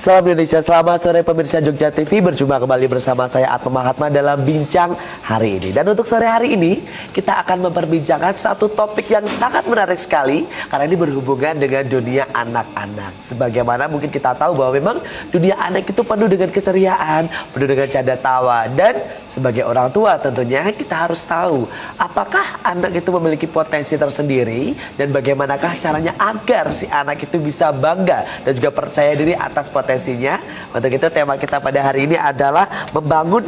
Salam Indonesia, selamat sore pemirsa Jogja TV. Berjumpa kembali bersama saya Atma Mahatma dalam Bincang hari ini. Dan untuk sore hari ini kita akan memperbincangkan satu topik yang sangat menarik sekali, karena ini berhubungan dengan dunia anak-anak. Sebagaimana mungkin kita tahu bahwa memang dunia anak itu penuh dengan keceriaan, penuh dengan canda tawa. Dan sebagai orang tua tentunya kita harus tahu apakah anak itu memiliki potensi tersendiri, dan bagaimanakah caranya agar si anak itu bisa bangga dan juga percaya diri atas potensinya. Untuk itu tema kita pada hari ini adalah membangun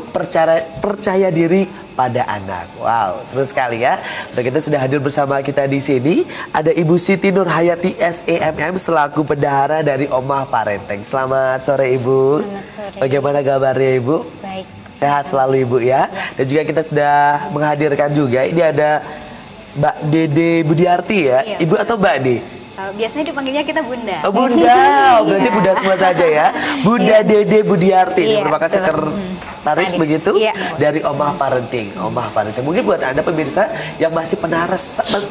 percaya diri pada anak. Wow, seru sekali ya. Untuk itu sudah hadir bersama kita di sini ada Ibu Siti Nurhayati SEMM selaku bendahara dari Omah Parenting. Selamat sore Ibu. Selamat sore. Bagaimana kabarnya Ibu? Baik. Sehat selalu Ibu ya. Dan juga kita sudah menghadirkan juga ini ada Mbak Dede Budiarti ya. Iya. Ibu atau Mbak Ade? Biasanya dipanggilnya kita Bunda. Oh, Bunda, berarti Bunda semua saja ya. Bunda Dede Budiarti, Iya, merupakan sekretaris begitu Iya. dari Omah Parenting. Omah Parenting. Mungkin buat Anda pemirsa yang masih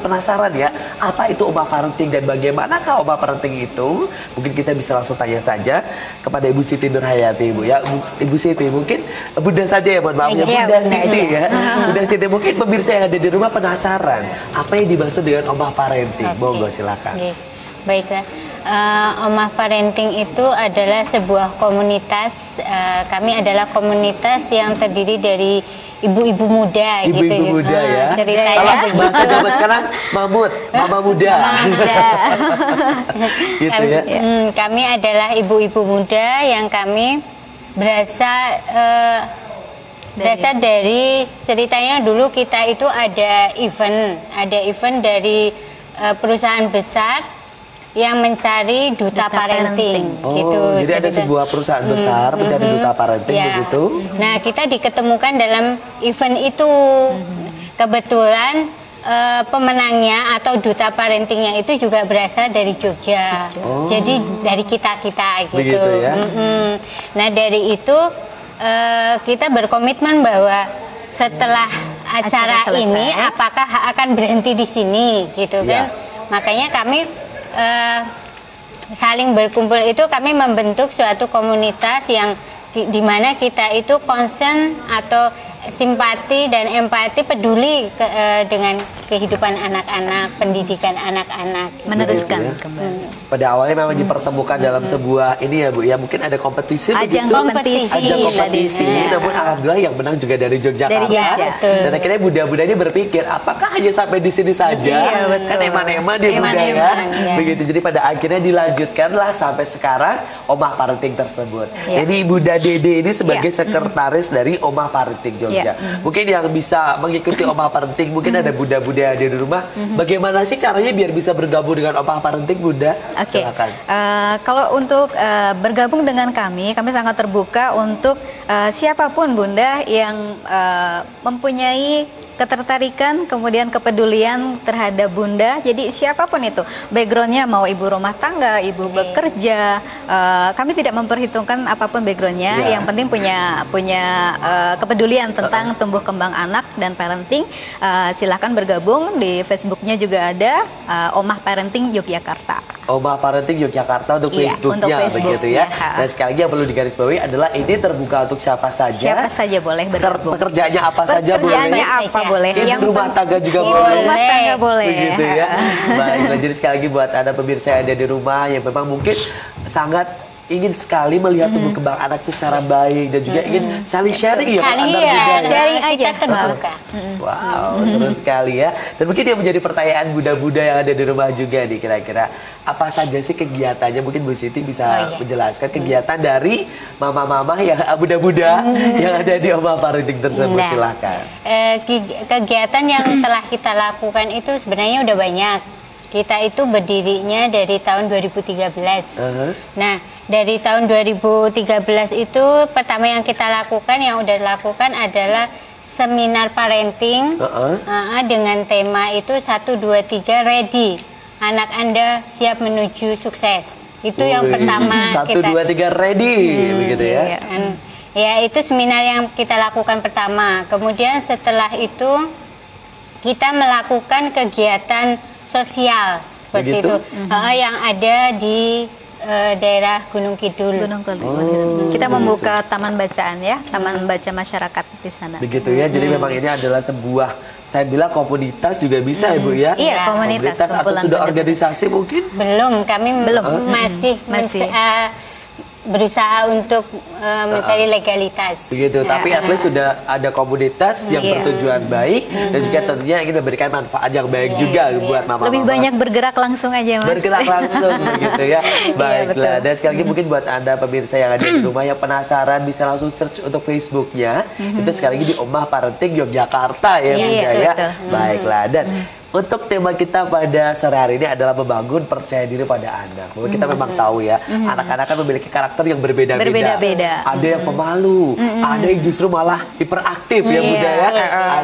penasaran ya, apa itu Omah Parenting dan bagaimanakah Omah Parenting itu? Mungkin kita bisa langsung tanya saja kepada Ibu Siti Nurhayati, Ibu ya. Ibu Siti, mungkin Bunda saja ya, mohon maaf ya, Iya, Bunda Bunda Siti aja. ya. Bunda Siti, mungkin pemirsa yang ada di rumah penasaran apa yang dimaksud dengan Omah Parenting. Monggo silakan. Oke. Baiklah, Omah Parenting itu adalah sebuah komunitas. Kami adalah komunitas yang terdiri dari ibu-ibu muda, Ibu-ibu muda ya. Ceritanya Kalau bahasa zaman sekarang mamut, mama muda. Mama muda. Gitu ya. Kami adalah ibu-ibu muda yang kami berasal dari ceritanya dulu kita itu ada event dari perusahaan besar yang mencari duta parenting. Oh, gitu. jadi ada sebuah perusahaan besar mencari duta parenting Ya. begitu. Nah, kita diketemukan dalam event itu. Kebetulan pemenangnya atau duta parentingnya itu juga berasal dari Jogja. Oh. Jadi dari kita-kita gitu. Begitu ya. Nah, dari itu kita berkomitmen bahwa setelah acara ini apakah akan berhenti di sini gitu kan. Ya. Makanya kami saling berkumpul itu, kami membentuk suatu komunitas yang di mana kita itu concern atau simpati dan empati, peduli dengan kehidupan anak-anak, pendidikan anak-anak. Meneruskan Begitu ya. kembali. Pada awalnya memang dipertemukan dalam sebuah ini ya Bu ya, mungkin ada kompetisi Ajang begitu. kompetisi. Ajang kompetisi. Iya. Namun alhamdulillah yang menang juga dari Yogyakarta. Dari Jogja. Betul. Dan akhirnya Bunda-Bunda ini berpikir, apakah hanya sampai di sini saja? Iya, betul. Kan eman-eman dia Bunda ya. Eman-eman, ya. Begitu. Jadi pada akhirnya dilanjutkanlah sampai sekarang Omah Parenting tersebut. Iya. Jadi Bunda Dede ini sebagai Iya. sekretaris dari Omah Parenting Jogja. Iya. Mungkin yang bisa mengikuti Omah Parenting, mungkin ada Bunda-Bunda yang ada di rumah. Bagaimana sih caranya biar bisa bergabung dengan Omah Parenting, Bunda? Oke, Silakan. kalau untuk bergabung dengan kami sangat terbuka untuk siapapun Bunda yang mempunyai ketertarikan, kemudian kepedulian terhadap Bunda. Jadi siapapun itu, backgroundnya mau ibu rumah tangga, ibu bekerja, kami tidak memperhitungkan apapun backgroundnya. Ya. Yang penting punya kepedulian tentang tumbuh kembang anak dan parenting. Silahkan bergabung, di Facebooknya juga ada Omah Parenting Yogyakarta. Omah Parenting Yogyakarta untuk Iya, Facebooknya untuk Facebook, begitu ya. ya. Dan sekali lagi yang perlu digarisbawahi adalah ini terbuka untuk siapa saja. Siapa saja boleh bergabung. Pekerjaannya apa saja boleh. Pekerjaannya apa boleh. Ibu rumah tangga juga Ibu boleh. rumah tangga boleh. Begitu ya. Baik, jadi sekali lagi buat Anda pemirsa yang ada di rumah yang memang mungkin sangat ingin sekali melihat tumbuh kembang anak itu secara baik dan juga ingin saling sharing ya Sharing, antar iya, bunda ya. sharing kita aja. terbuka. Wow, seru sekali ya. Dan mungkin yang menjadi pertanyaan Bunda-Bunda yang ada di rumah juga nih, kira-kira apa saja sih kegiatannya? Mungkin Bu Siti bisa menjelaskan kegiatan dari mama-mama yang Bunda-Bunda yang ada di Omah Parenting tersebut. Nah, Silakan. Kegiatan yang telah kita lakukan itu sebenarnya udah banyak. Kita itu berdirinya dari tahun 2013. Nah, dari tahun 2013 itu pertama yang kita lakukan, yang udah dilakukan adalah seminar parenting dengan tema itu 1, 2, 3 ready. Anak Anda siap menuju sukses. Itu yang pertama 1, 2, 3 ready begitu ya. Iya. Ya, itu seminar yang kita lakukan pertama. Kemudian setelah itu kita melakukan kegiatan sosial seperti Begitu? itu yang ada di daerah Gunung Kidul. Gunung Kidul. Kita membuka taman bacaan ya, taman baca masyarakat di sana. Begitu ya. Jadi memang ini adalah sebuah, saya bilang komunitas juga bisa ya Bu ya. Iya, komunitas atau sudah organisasi mungkin? Belum, kami masih berusaha untuk mencari legalitas. Begitu, tapi at least sudah ada komunitas yang bertujuan baik dan juga tentunya ingin memberikan manfaat yang baik juga buat mama-mama. Lebih banyak bergerak langsung aja Mas. Bergerak langsung begitu ya. Baiklah, dan sekali lagi mungkin buat Anda pemirsa yang ada di rumah yang penasaran bisa langsung search untuk Facebooknya. Itu sekali lagi di Omah Parenting Yogyakarta ya Bunda ya. Baiklah, dan untuk tema kita pada sore hari ini adalah membangun percaya diri pada anak. Bahwa kita memang tahu ya, anak-anak kan memiliki karakter yang berbeda-beda. Ada yang pemalu, ada yang justru malah hiperaktif ya Bunda ya.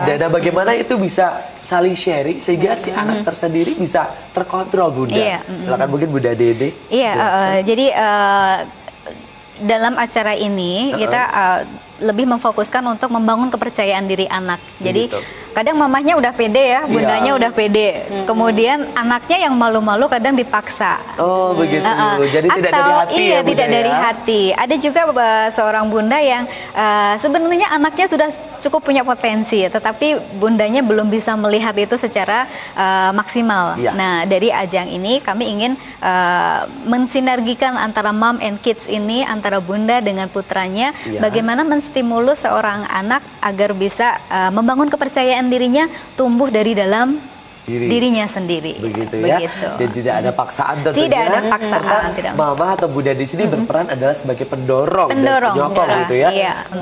Ada. Nah bagaimana itu bisa saling sharing sehingga si anak tersendiri bisa terkontrol Bunda. Silakan mungkin Bunda Dede. Jadi dalam acara ini kita lebih memfokuskan untuk membangun kepercayaan diri anak. Jadi kadang mamahnya udah pede ya, bundanya udah pede. Kemudian anaknya yang malu-malu kadang dipaksa. Oh begitu. Jadi tidak dari hati ya Bunda. Tidak dari hati. Ada juga seorang bunda yang sebenarnya anaknya sudah cukup punya potensi, tetapi bundanya belum bisa melihat itu secara maksimal. Nah dari ajang ini kami ingin mensinergikan antara mom and kids ini, antara bunda dengan putranya, bagaimana menstimulus seorang anak agar bisa membangun kepercayaan dirinya, tumbuh dari dalam dirinya sendiri. Begitu ya. Dan tidak ada paksaan tentunya. Tidak ada paksaan. Serta mama atau bunda di sini berperan adalah sebagai pendorong dan penyokong gitu ya.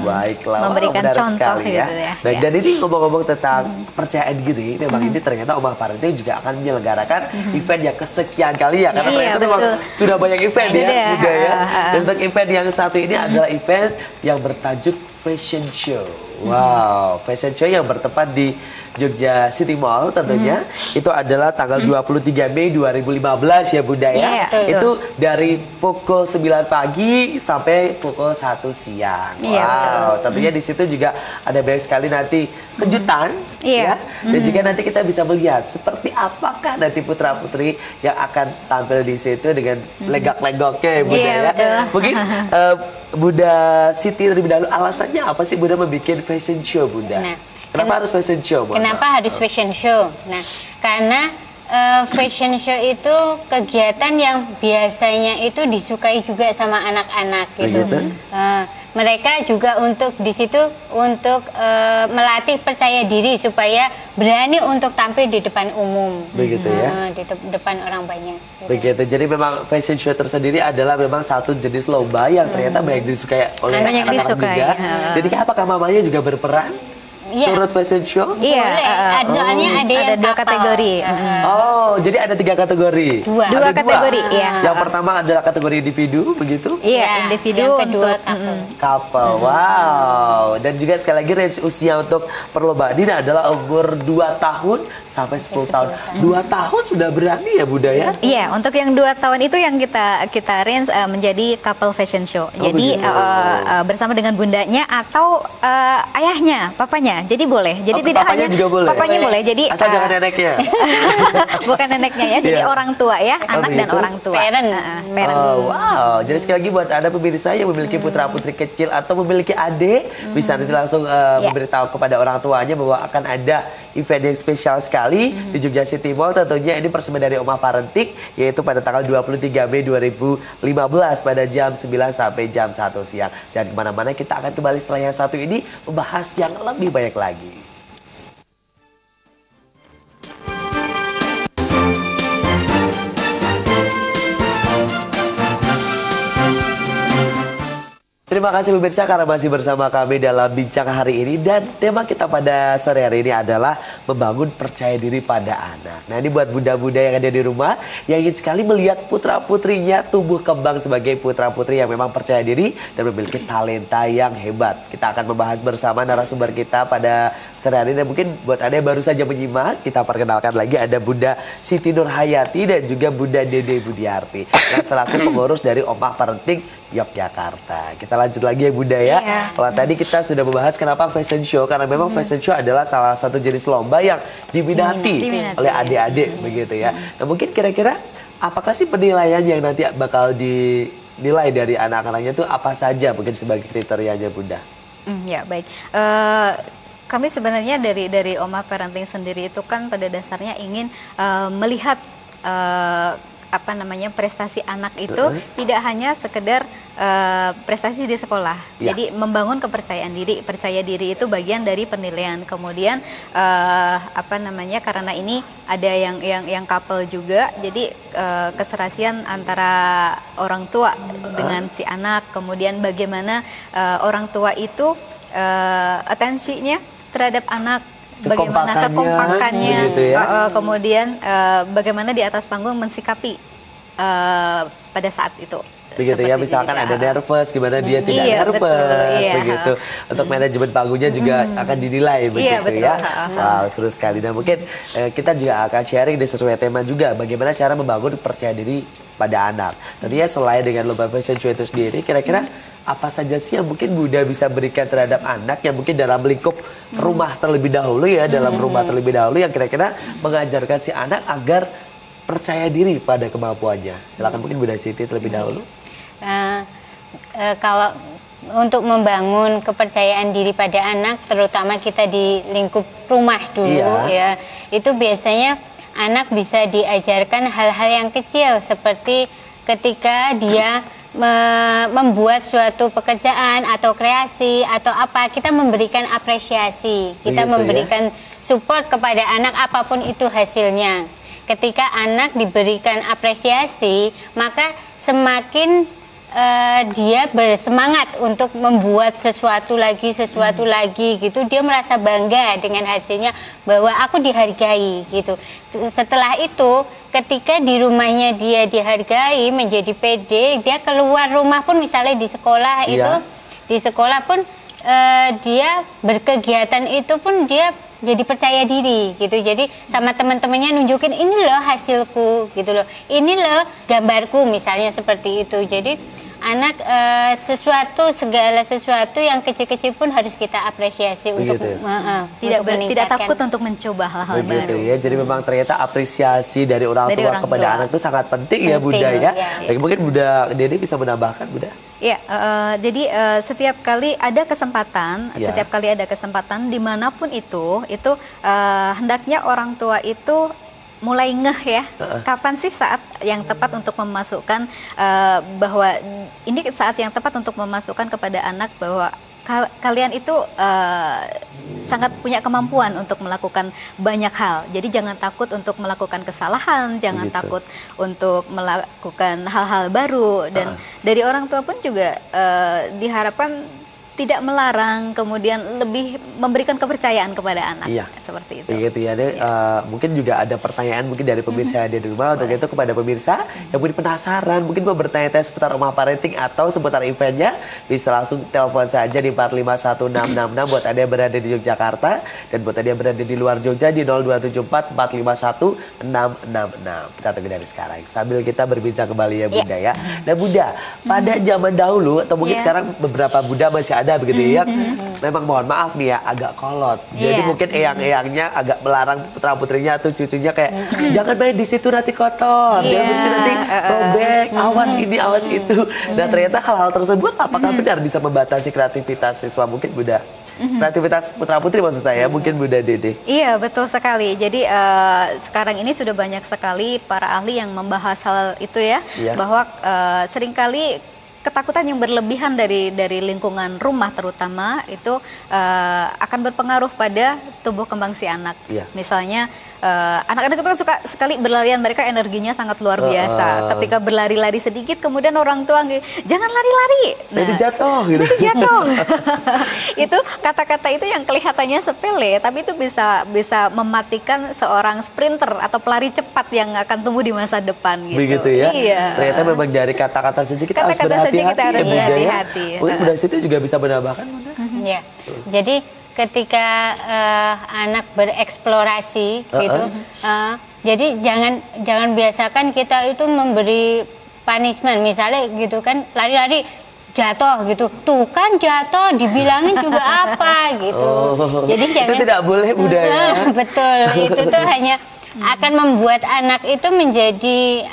Baiklah. Memberikan contoh sekali gitu ya. Baik, dan ini ngomong-ngomong tentang kepercayaan diri, memang ini ternyata Omah Parenting juga akan menyelenggarakan event yang kesekian kali ya. Karena ternyata memang sudah banyak event ya Bunda ya. Dan untuk event yang satu ini adalah event yang bertajuk Fashion Show. Wow, Fashion Show yang bertempat di Jogja City Mall tentunya. Itu adalah tanggal 23 Mei 2015 ya Bunda ya. Itu dari pukul 9 pagi sampai pukul 1 siang. Wow, tentunya di situ juga ada banyak sekali nanti kejutan ya. Dan juga nanti kita bisa melihat seperti apakah nanti putra-putri yang akan tampil di situ dengan legak-legoknya ya Bunda ya. Mungkin Bunda Siti terlebih dahulu, alasannya apa sih Bunda membuat fashion show Bunda? Kenapa harus fashion show? Kenapa harus fashion show? Nah, karena fashion show itu kegiatan yang biasanya itu disukai juga sama anak-anak gitu. Mereka juga untuk di situ untuk melatih percaya diri supaya berani untuk tampil di depan umum. Begitu ya. Di depan orang banyak. Gitu. Begitu. Jadi memang fashion show tersendiri adalah memang satu jenis lomba yang ternyata banyak disukai oleh anak-anak juga. Jadi apakah mamanya juga berperan? Turut fashion show? Boleh. Soalnya ada dua kategori. Oh, jadi ada 3 kategori. Dua kategori, ya. Yang pertama adalah kategori individu, begitu? Iya, individu. Yang kedua couple. Wow. Dan juga sekali lagi range usia untuk perlombaan ini adalah umur 2 tahun sampai 10 tahun. 2 tahun sudah berani ya Bunda ya? Iya, untuk yang 2 tahun itu yang kita range menjadi couple fashion show. Jadi bersama dengan bundanya atau ayahnya, papanya. Jadi boleh. Jadi tidak papanya hanya juga boleh. Papanya boleh. Jadi asal jangan neneknya. Bukan neneknya ya. Jadi orang tua ya, anak dan orang tua. Parent. Wow. Jadi sekali lagi buat Anda pemirsa yang memiliki putra-putri kecil atau memiliki adik, bisa nanti langsung memberitahu kepada orang tuanya bahwa akan ada event yang spesial sekali di Jogja City Mall. Tentunya ini persembahan dari Omah Parenting, yaitu pada tanggal 23 Mei 2015 pada jam 9 sampai jam 1 siang. Jangan kemana-mana, kita akan kembali setelah yang satu ini membahas yang lebih banyak lagi. Terima kasih pemirsa karena masih bersama kami dalam bincang hari ini, dan tema kita pada sore hari ini adalah membangun percaya diri pada anak. Nah ini buat bunda-bunda yang ada di rumah yang ingin sekali melihat putra-putrinya tumbuh kembang sebagai putra-putri yang memang percaya diri dan memiliki talenta yang hebat. Kita akan membahas bersama narasumber kita pada sore hari ini. Dan mungkin buat Anda yang baru saja menyimak, kita perkenalkan lagi ada Bunda Siti Nurhayati dan juga Bunda Dede Budiarti yang selaku pengurus dari Omah Parenting Yogyakarta. Kita lanjut lagi ya Bunda ya. Kalau tadi kita sudah membahas kenapa fashion show, karena memang fashion show adalah salah satu jenis lomba yang diminati oleh adik-adik begitu ya. Nah mungkin kira-kira apakah sih penilaian yang nanti bakal dinilai dari anak-anaknya itu apa saja mungkin sebagai kriterianya Bunda? Ya baik. Kami sebenarnya dari Oma Parenting sendiri itu kan pada dasarnya ingin melihat prestasi anak itu tidak hanya sekedar prestasi di sekolah. Ya. Jadi membangun kepercayaan diri. Percaya diri itu bagian dari penilaian. Kemudian karena ini ada yang couple juga. Jadi keserasian antara orang tua dengan si anak. Kemudian bagaimana orang tua itu atensinya terhadap anak, bagaimana kekompakannya, ya? kemudian bagaimana di atas panggung mensikapi pada saat itu. Begitu ya, misalkan ada nervous, gimana dia tidak nervous, betul, begitu. Untuk manajemen panggungnya juga akan dinilai, begitu ya. Wow, seru sekali. Nah mungkin kita juga akan sharing sesuai tema juga, bagaimana cara membangun percaya diri pada anak. Tentunya selain dengan Lomba Fashion Show itu sendiri, kira-kira apa saja sih yang mungkin Bunda bisa berikan terhadap anak yang mungkin dalam lingkup rumah terlebih dahulu ya, dalam rumah terlebih dahulu yang kira-kira mengajarkan si anak agar percaya diri pada kemampuannya. Silakan mungkin Bunda Siti terlebih dahulu. Kalau untuk membangun kepercayaan diri pada anak, terutama kita di lingkup rumah dulu ya, itu biasanya anak bisa diajarkan hal-hal yang kecil seperti ketika dia membuat suatu pekerjaan atau kreasi atau apa, kita memberikan apresiasi, kita memberikan support kepada anak apapun itu hasilnya. Ketika anak diberikan apresiasi, maka semakin dia bersemangat untuk membuat sesuatu lagi gitu. Dia merasa bangga dengan hasilnya, bahwa aku dihargai gitu. Setelah itu ketika di rumahnya dia dihargai, menjadi pede, dia keluar rumah pun misalnya di sekolah itu, di sekolah pun dia berkegiatan itu pun dia jadi percaya diri gitu. Jadi sama teman-temannya nunjukin, ini loh hasilku gitu loh, ini loh gambarku misalnya, seperti itu. Jadi anak segala sesuatu yang kecil-kecil pun harus kita apresiasi untuk tidak takut untuk mencoba hal-hal baru. Ya, jadi memang ternyata apresiasi dari orang tua kepada anak itu sangat penting ya Bunda ya. Mungkin Bunda Dede bisa menambahkan Bunda? Ya, jadi setiap kali ada kesempatan dimanapun itu hendaknya orang tua itu mulai ngeh ya, kapan sih saat yang tepat untuk memasukkan bahwa ini saat yang tepat untuk memasukkan kepada anak bahwa kalian itu sangat punya kemampuan untuk melakukan banyak hal. Jadi jangan takut untuk melakukan kesalahan, jangan takut untuk melakukan hal-hal baru, dan dari orang tua pun juga diharapkan tidak melarang, kemudian lebih memberikan kepercayaan kepada anak. Seperti itu. Begitu ya. Mungkin juga ada pertanyaan mungkin dari pemirsa di rumah. Untuk itu kepada pemirsa yang mungkin penasaran, mungkin mau bertanya-tanya seputar Rumah Parenting atau seputar eventnya, bisa langsung telepon saja di 451666 buat Anda yang berada di Yogyakarta, dan buat Anda yang berada di luar Jogja di 0274 451 666. Kita tunggu dari sekarang sambil kita berbincang kembali ya Bunda ya. Dan Bunda, pada zaman dahulu atau mungkin sekarang beberapa Bunda masih ada begitu ya, memang mohon maaf nih ya, agak kolot. Jadi mungkin eyang-eyangnya agak melarang putra-putrinya atau cucunya kayak jangan main di situ nanti kotor, jangan main di situ nanti robek, awas ini awas itu. Dan ternyata hal-hal tersebut apakah benar bisa membatasi kreativitas siswa mungkin Bunda? Kreativitas putra-putri maksud saya, mungkin Bunda Dede. Iya, betul sekali. Jadi sekarang ini sudah banyak sekali para ahli yang membahas hal itu ya, bahwa seringkali ketakutan yang berlebihan dari lingkungan rumah terutama itu akan berpengaruh pada tumbuh kembang si anak. Misalnya anak-anak itu kan suka sekali berlarian, mereka energinya sangat luar biasa. Ketika berlari-lari sedikit, kemudian orang tua jangan lari-lari. Nanti jatuh gitu. Nanti jatuh. Itu kata-kata itu yang kelihatannya sepele, tapi itu bisa mematikan seorang sprinter atau pelari cepat yang akan tumbuh di masa depan gitu. Begitu ya. Ternyata memang dari kata-kata saja kita harus berhati-hati. Mungkin Bunda Siti juga bisa menambahkan Bunda. Ya. Jadi ketika anak bereksplorasi gitu, jadi jangan biasakan kita itu memberi punishment, misalnya gitu kan, lari-lari jatuh gitu, tuh kan jatuh, dibilangin juga apa gitu. Jadi jangan, itu tidak boleh budaya. Betul, itu tuh hanya akan membuat anak itu menjadi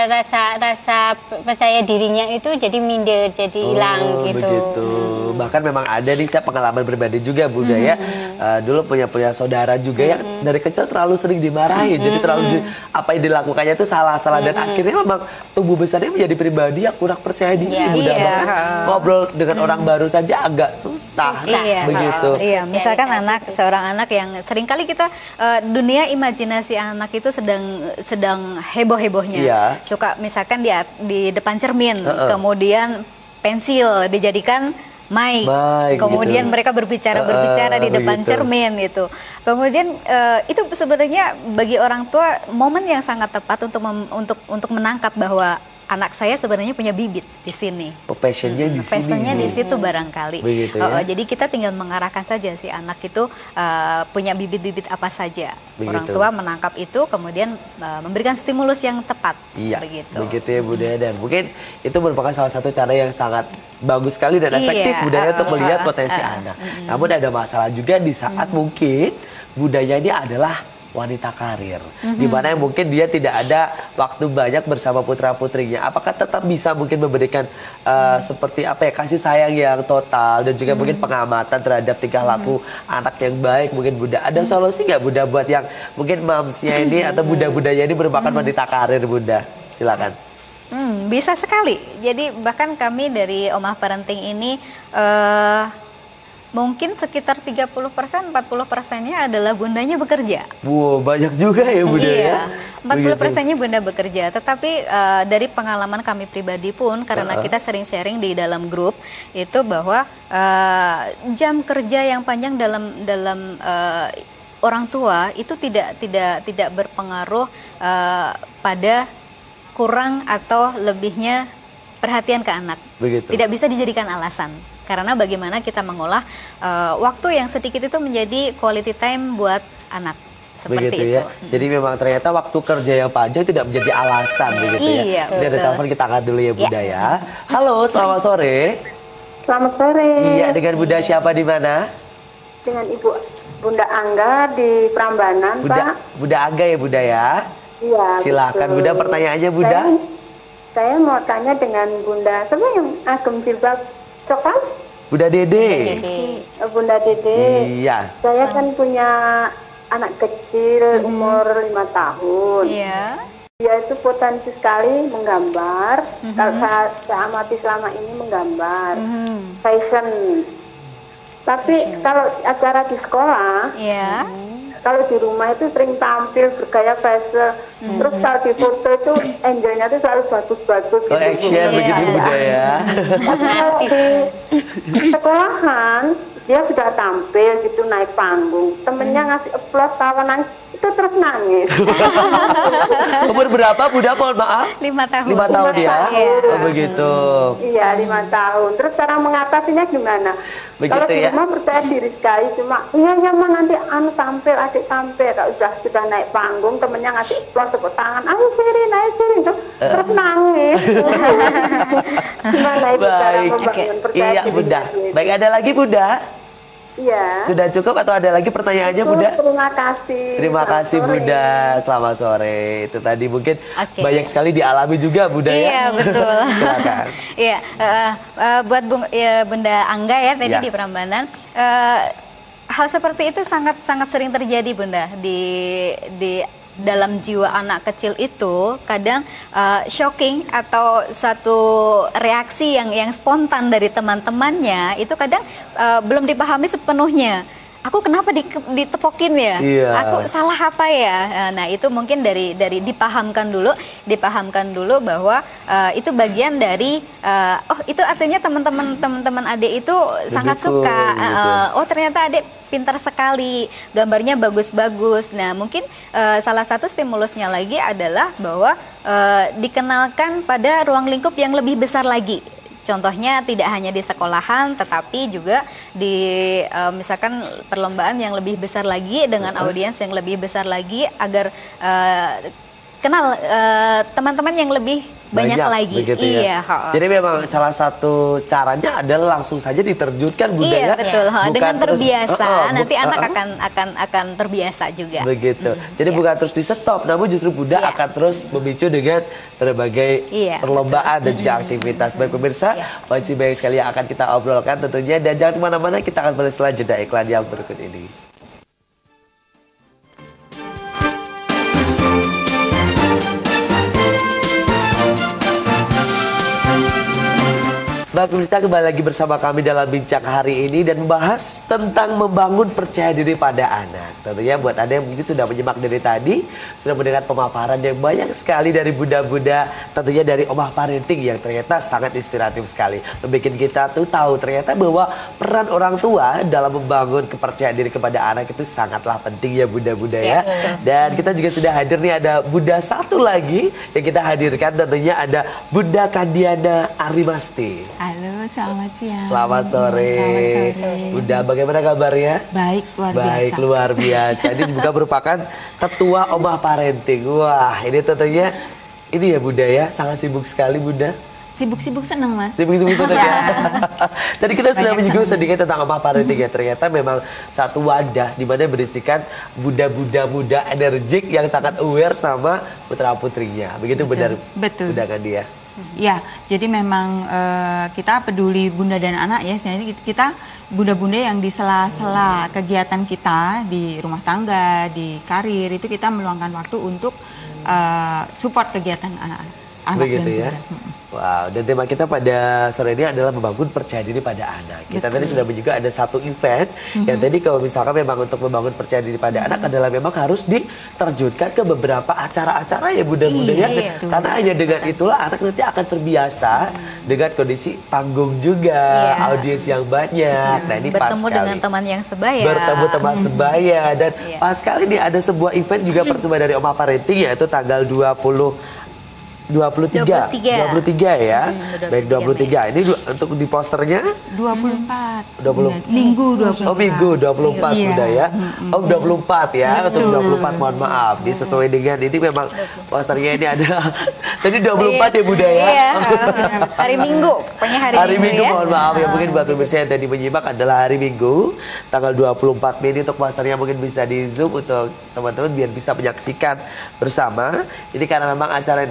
rasa percaya dirinya itu jadi minder, jadi hilang gitu. Begitu. Bahkan memang ada nih saya pengalaman pribadi juga Bunda ya. Dulu punya saudara juga yang dari kecil terlalu sering dimarahin. Jadi terlalu apa yang dilakukannya itu salah-salah dan akhirnya memang tumbuh besarnya menjadi pribadi yang kurang percaya diri. Bunda bahkan ngobrol dengan orang baru saja agak susah. Begitu. Iya, misalkan seorang anak yang seringkali kita dunia imajinasi anak itu sedang heboh-hebohnya. Suka misalkan di depan cermin, kemudian pensil dijadikan mic, kemudian gitu. mereka berbicara di depan cermin itu. Kemudian itu sebenarnya bagi orang tua momen yang sangat tepat untuk menangkap bahwa anak saya sebenarnya punya bibit di sini. Passionnya di sini. Passionnya di situ barangkali. Begitu, ya? Jadi kita tinggal mengarahkan saja si anak itu punya bibit-bibit apa saja. Begitu. Orang tua menangkap itu kemudian memberikan stimulus yang tepat. Iya. Begitu Ya Bunda, dan mungkin itu merupakan salah satu cara yang sangat bagus sekali dan efektif budaya untuk melihat potensi anak. Namun ada masalah juga di saat mungkin budaya ini adalah wanita karir, di mana mungkin dia tidak ada waktu banyak bersama putra-putrinya. Apakah tetap bisa mungkin memberikan seperti apa ya, kasih sayang yang total dan juga mungkin pengamatan terhadap tingkah laku anak yang baik? Mungkin Bunda ada solusi nggak Bunda buat yang mungkin mamsnya ini atau Bunda-bundanya ini merupakan wanita karir Bunda? Silakan. Bisa sekali. Jadi bahkan kami dari Omah Parenting ini mungkin sekitar 30%-40%-nya adalah bundanya bekerja. Wow, banyak juga ya Bunda ya. 40%-nya bunda bekerja. Tetapi dari pengalaman kami pribadi pun, karena kita sering sharing di dalam grup itu bahwa jam kerja yang panjang dalam orang tua itu tidak berpengaruh pada kurang atau lebihnya perhatian ke anak. Begitu. Tidak bisa dijadikan alasan. Karena bagaimana kita mengolah waktu yang sedikit itu menjadi quality time buat anak. Seperti begitu itu. Ya. Jadi memang ternyata waktu kerja yang panjang tidak menjadi alasan begitu ya. Iya, Ini ada telepon, kita angkat dulu ya Bunda ya. Halo, selamat sore. Selamat sore. Iya, dengan Bunda siapa di mana? Dengan Ibu Bunda Angga di Prambanan, Pak. Bunda Angga ya Bunda ya. Iya. Silakan Bunda, pertanyaannya Bunda. Saya mau tanya dengan Bunda, siapa yang agem jilbab coklat? Bunda Dede. Bunda Dede. Iya. Saya kan punya anak kecil umur 5 tahun. Iya. Dia itu potensi sekali menggambar. Kalau saya amati selama ini menggambar. Fashion. Tapi kalau acara di sekolah, kalau di rumah itu sering tampil bergaya fashion. Terus kalau di foto itu angelnya itu selalu bagus-bagus. Oh, action begitu Bunda ya. Kalau di sekolahan dia sudah tampil gitu naik panggung, temennya ngasih applause, tawa nangis, itu terus nangis. Umur berapa Bunda, mohon maaf? 5 tahun. 5 tahun ya? Tahun. Oh begitu. Iya, 5 tahun. Terus cara mengatasinya gimana? Begitu Kalau di ya? rumah percaya diri sekali, cuma iya mah nanti anu tampil, adik tampil. Kalau sudah naik panggung, temennya ngasih applause, tepuk tangan, ayo Sirin, terus nangis. Gimana itu cara membangun percaya Iya diri? Bunda. Baik, ada lagi Bunda? Iya. Sudah cukup atau ada lagi pertanyaannya Bunda? Terima kasih. Terima kasih Selamat sore. Bunda. Selamat sore. Itu tadi mungkin banyak sekali dialami juga Bunda ya. Iya betul. Silakan. Iya, buat Bunda Angga ya tadi di Prambanan, hal seperti itu sangat sering terjadi Bunda di dalam jiwa anak kecil itu. Kadang shocking atau satu reaksi yang spontan dari teman-temannya itu kadang belum dipahami sepenuhnya. Aku kenapa ditepokin ya? Iya. Aku salah apa ya? Nah itu mungkin dari dipahamkan dulu bahwa itu bagian dari oh itu artinya teman-teman adik itu sangat suka. Oh ternyata adik pintar sekali, gambarnya bagus-bagus. Nah mungkin salah satu stimulusnya lagi adalah bahwa dikenalkan pada ruang lingkup yang lebih besar lagi. Contohnya tidak hanya di sekolahan, tetapi juga di misalkan perlombaan yang lebih besar lagi dengan audiens yang lebih besar lagi agar kenal teman-teman yang lebih banyak lagi. Begitu Iya. Ya? Jadi memang salah satu caranya adalah langsung saja diterjunkan Bunda Iya ya. betul. Dengan terus, terbiasa nanti anak akan terbiasa juga. Begitu. Jadi bukan terus di stop, namun justru Bunda akan terus memicu dengan berbagai perlombaan dan juga aktivitas. Baik pemirsa, masih banyak sekali yang akan kita obrolkan tentunya, dan jangan kemana-mana, kita akan balik setelah jeda iklan yang berikut ini. Baik pemirsa, kembali lagi bersama kami dalam bincang hari ini dan membahas tentang membangun percaya diri pada anak. Tentunya buat Anda yang mungkin sudah menyimak dari tadi, sudah mendengar pemaparan yang banyak sekali dari bunda-bunda, tentunya dari Omah Parenting yang ternyata sangat inspiratif sekali. Membikin kita tuh tahu ternyata bahwa peran orang tua dalam membangun kepercayaan diri kepada anak itu sangatlah penting ya bunda-bunda ya. Dan kita juga sudah hadir nih, ada bunda satu lagi yang kita hadirkan, tentunya ada Bunda Kandiana Arimasti. Halo, selamat siang. Selamat sore. Selamat sore. Bunda, bagaimana kabarnya? Baik, luar biasa. Baik, luar biasa. Ini juga merupakan Ketua Omah Parenting. Wah, ini tentunya ini ya Bunda ya, sangat sibuk sekali Bunda. Sibuk-sibuk seneng Mas. Sibuk-sibuk seneng ya. Tadi kita sudah menyinggung sedikit tentang Omah Parenting ya. Ternyata memang satu wadah di mana berisikan bunda-bunda muda energik yang sangat aware sama putra-putrinya. Begitu benar. Betul. Bunda Kandi ya. Ya, jadi memang kita peduli bunda dan anak ya. Jadi kita bunda-bunda yang di sela-sela kegiatan kita di rumah tangga, di karir, itu kita meluangkan waktu untuk support kegiatan anak-anak. Begitu ya. Wow, dan tema kita pada sore ini adalah membangun percaya diri pada anak. Kita tadi sudah juga ada satu event yang tadi kalau misalkan memang untuk membangun percaya diri pada anak adalah memang harus diterjunkan ke beberapa acara-acara ya bunda-bunda ya. Karena hanya dengan itulah anak nanti akan terbiasa dengan kondisi panggung juga, audiens yang banyak. Nah ini pas bertemu sekali. dengan teman yang sebaya. Bertemu teman sebaya, dan pas sekali nih ada sebuah event juga persembahan dari Omah Parenting, yaitu tanggal 23 ya. Baik 23. Ini untuk di posternya 24. 20. Minggu 24. Oh Minggu 24 Bunda ya. Oh 24 ya. Untuk 24 mohon maaf. Ini sesuai dengan ini memang posternya ini ada. Tadi 24 ya Bunda ya. Iya. Hari Minggu. Pokoknya hari Minggu ya. mohon maaf ya, mungkin buat pemirsa yang tadi menyimak adalah hari Minggu tanggal 24 Mei. Ini untuk posternya mungkin bisa di zoom untuk teman-teman biar bisa menyaksikan bersama. Ini karena memang acara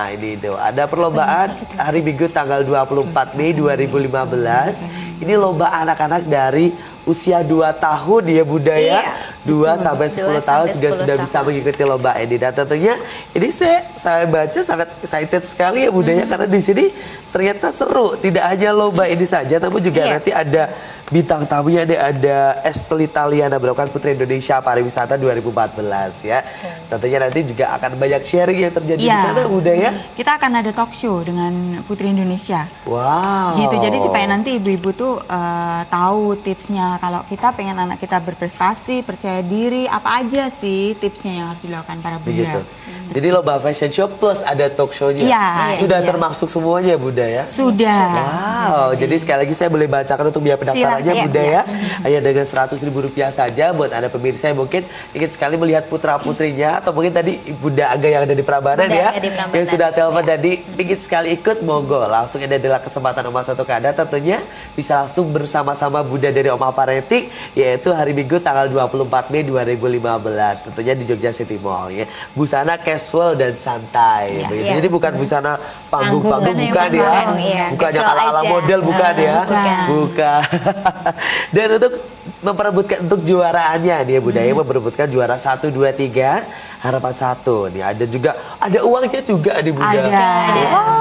ini itu ada perlombaan hari Minggu tanggal 24 Mei 2015. Ini lomba anak-anak dari usia 2 tahun ya Bunda ya. 2 sampai 10 tahun juga sudah bisa mengikuti lomba ini. Dan tentunya ini saya baca sangat excited sekali ya Bunda ya, karena di sini ternyata seru. Tidak hanya lomba ini saja, tapi juga nanti ada bintang tamunya, ada Estel Italiana, merupakan Putri Indonesia Pariwisata 2014 ya. Tentunya nanti juga akan banyak sharing yang terjadi di sana Bunda ya. Kita akan ada talk show dengan Putri Indonesia. Wow. Gitu, jadi supaya nanti ibu-ibu tuh tahu tipsnya. Kalau kita pengen anak kita berprestasi, percaya diri, apa aja sih tipsnya yang harus dilakukan para bunda. Begitu. Jadi lomba fashion show plus ada talk show-nya. Sudah termasuk semuanya Bunda ya? Sudah. Wow, jadi sekali lagi saya boleh bacakan untuk biaya pendaftarannya Bunda ya. Hanya dengan Rp100.000 saja buat Anda pemirsa yang mungkin ingin sekali melihat putra-putrinya, atau mungkin tadi Bunda Aga yang ada di Prambanan ya, yang sudah telepon tadi ingin sekali ikut, monggo langsung. Ini adalah kesempatan emas untuk Anda, tentunya bisa langsung bersama-sama Bunda dari Omah Parenting, yaitu hari Minggu tanggal 24 Mei 2015, tentunya di Jogja City Mall ya. Busana casual dan santai begitu. Jadi bukan busana panggung-panggung, bukan ya. Bukan yang ala-ala model, bukan ya. Bukan. Dan untuk memperebutkan untuk juaraannya nih ya Bunda ya, memperebutkan juara 1, 2, 3 harapan 1 nih, ada juga ada uangnya juga nih Bunda.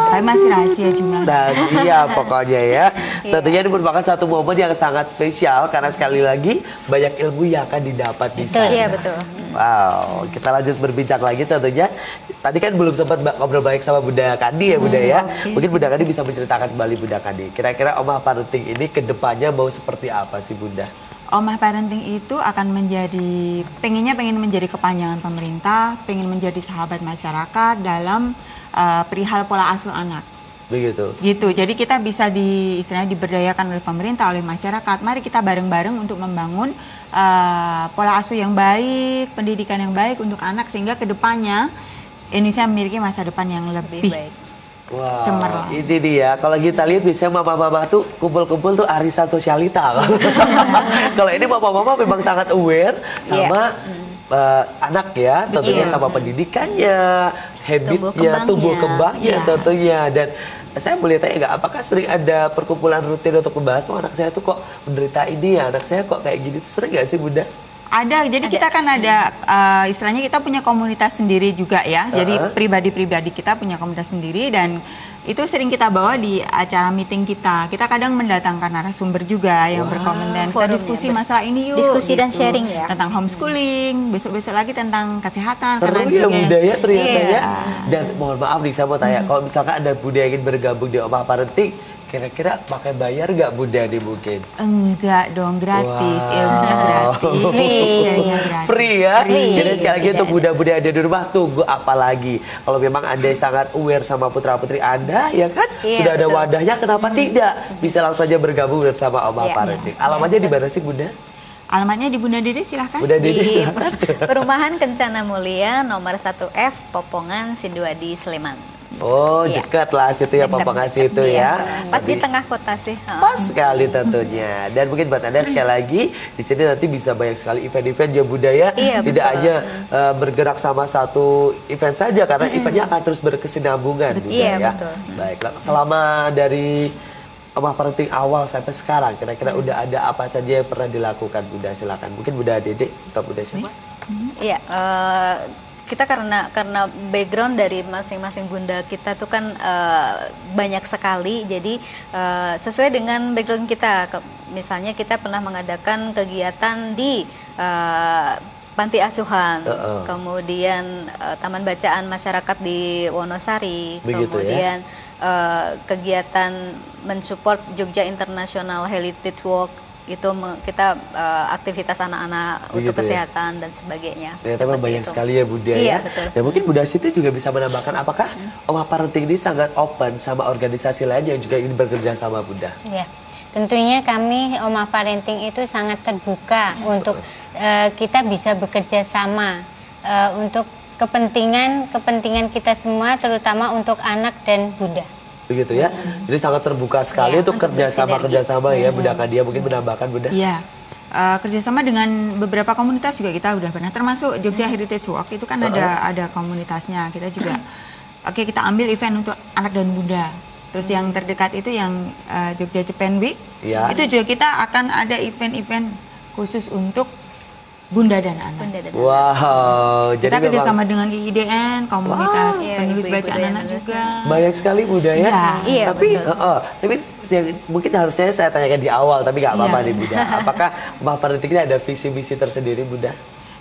Tapi masih rahasia jumlahnya. Rahasia pokoknya ya. Tentunya ini merupakan satu momen yang sangat spesial karena sekali lagi banyak ilmu yang akan didapat di sana. Iya betul. Wow, kita lanjut berbincang lagi tentunya. Tadi kan belum sempat ngobrol baik sama Bunda Kandi ya Bunda ya. Mungkin Bunda Kandi bisa menceritakan kembali Bunda Kandi. Kira-kira Omah Parenting ini kedepannya mau seperti apa sih Bunda? Omah Parenting itu akan menjadi, pengen menjadi kepanjangan pemerintah, pengen menjadi sahabat masyarakat dalam perihal pola asuh anak. Begitu. Gitu. Jadi kita bisa istilahnya diberdayakan oleh pemerintah, oleh masyarakat. Mari kita bareng-bareng untuk membangun pola asuh yang baik, pendidikan yang baik untuk anak, sehingga kedepannya Indonesia memiliki masa depan yang lebih baik. Wah, cemerlang. ini dia. Kalau kita lihat biasanya mama-mama tuh kumpul-kumpul tuh arisan sosialita. Kalau ini mama-mama memang sangat aware sama anak ya, tentunya sama pendidikannya, habitnya, tumbuh kembangnya tentunya. Dan saya boleh tanya nggak, apakah sering ada perkumpulan rutin untuk membahas, oh anak saya tuh kok menderita ini ya, anak saya kok kayak gini, tuh sering nggak sih Bunda? Ada, jadi kita kan ada istilahnya kita punya komunitas sendiri juga ya. Jadi pribadi-pribadi kita punya komunitas sendiri dan itu sering kita bawa di acara meeting kita. Kita kadang mendatangkan narasumber juga yang berkomentar. Kita diskusi masalah ini yuk. Diskusi dan sharing ya. Tentang homeschooling, besok-besok lagi tentang kesehatan. Seru ya budaya ternyata ya. Dan mohon maaf nih saya mau tanya, kalau misalkan ada Bunda yang ingin bergabung di Omah Parenting, kira-kira pakai bayar nggak Bunda nih mungkin? Enggak dong, gratis. Ilmunya gratis. Free ya? Jadi sekali lagi untuk Bunda-Bunda ada di rumah, tunggu apa lagi? Kalau memang Anda sangat aware sama putra-putri Anda, ya kan? Sudah ada wadahnya, kenapa tidak? Bisa langsung aja bergabung bersama Omah Parenting. Alamatnya di mana sih Bunda? Alamatnya di Bunda Dede silahkan. Bunda Dede Di silahkan. Perumahan Kencana Mulia nomor 1F Popongan Sinduadi Sleman. Oh, dekat lah situ ya, Popongan situ ya. Pas di tengah kota sih. Pas sekali tentunya. Dan mungkin buat Anda sekali lagi di sini nanti bisa banyak sekali event-event ya budaya. Tidak hanya bergerak sama satu event saja, karena eventnya akan terus berkesinambungan budaya. Baiklah, selama dari Omah Parenting awal sampai sekarang, kira-kira udah ada apa saja yang pernah dilakukan Bunda? Silakan. Mungkin Bunda Dede atau Bunda siapa? Iya, kita karena background dari masing-masing bunda kita tuh kan banyak sekali, jadi sesuai dengan background kita. Misalnya kita pernah mengadakan kegiatan di panti asuhan, kemudian taman bacaan masyarakat di Wonosari, kemudian kegiatan mensupport Jogja International Heritage Walk. Itu kita aktivitas anak-anak untuk kesehatan dan sebagainya. Ternyata memang banyak sekali ya Bunda ya. Betul. Dan mungkin Bunda Siti juga bisa menambahkan, apakah Omah Parenting ini sangat open sama organisasi lain yang juga ingin bekerja sama Bunda? Ya, tentunya kami Omah Parenting itu sangat terbuka untuk kita bisa bekerja sama untuk kepentingan kita semua, terutama untuk anak dan Bunda. Begitu ya. Jadi sangat terbuka sekali untuk kerjasama ya. Bunda Kadia mungkin menambahkan Bunda. Iya. Kerjasama dengan beberapa komunitas juga kita udah pernah, termasuk Jogja Heritage Walk itu kan ada komunitasnya. Kita juga kita ambil event untuk anak dan Bunda. Terus yang terdekat itu yang Jogja Japan Week. Itu juga kita akan ada event-event khusus untuk Bunda dan anak. Wow, kita kerjasama dengan IIDN, komunitas penulis bacaan anak juga. Banyak sekali Bunda ya. Tapi yang mungkin harusnya saya tanyakan di awal, tapi nggak apa-apa nih Bunda. Apakah Omah Parenting ini ada visi misi tersendiri Bunda?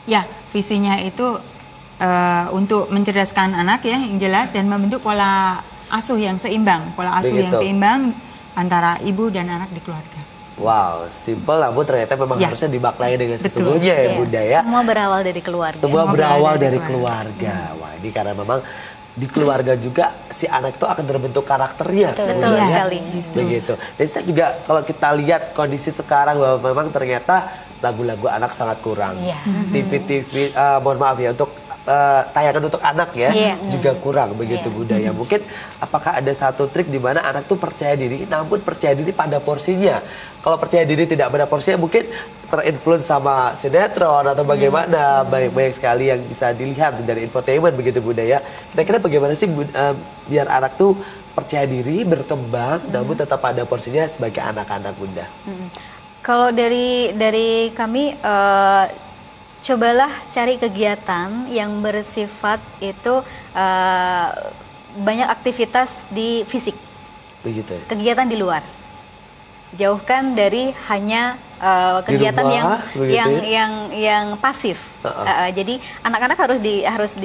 Ya, visinya itu untuk mencerdaskan anak ya, yang jelas, dan membentuk pola asuh yang seimbang, antara ibu dan anak di keluarga. Wow, simple namun ternyata memang harusnya dimaknai dengan sesungguhnya ya Bunda ya. Semua berawal dari keluarga. Semua berawal dari keluarga. Wah, ini karena memang di keluarga juga si anak itu akan terbentuk karakternya. Betul sekali. Begitu. Dan saya juga kalau kita lihat kondisi sekarang bahwa memang ternyata lagu-lagu anak sangat kurang. TV-TV, mohon maaf ya, untuk tayangan untuk anak ya juga kurang begitu budaya. Mungkin apakah ada satu trik di mana anak tuh percaya diri, namun percaya diri pada porsinya. Kalau percaya diri tidak pada porsinya mungkin terinfluence sama sinetron atau bagaimana. Banyak sekali yang bisa dilihat dari infotainment begitu budaya. Kira-kira bagaimana sih biar anak tuh percaya diri, berkembang, namun tetap pada porsinya sebagai anak-anak Bunda? Kalau dari kami cobalah cari kegiatan yang bersifat itu banyak aktivitas di fisik. Begitu ya? Kegiatan di luar. Jauhkan dari hanya kegiatan rumah, yang pasif. Jadi anak-anak harus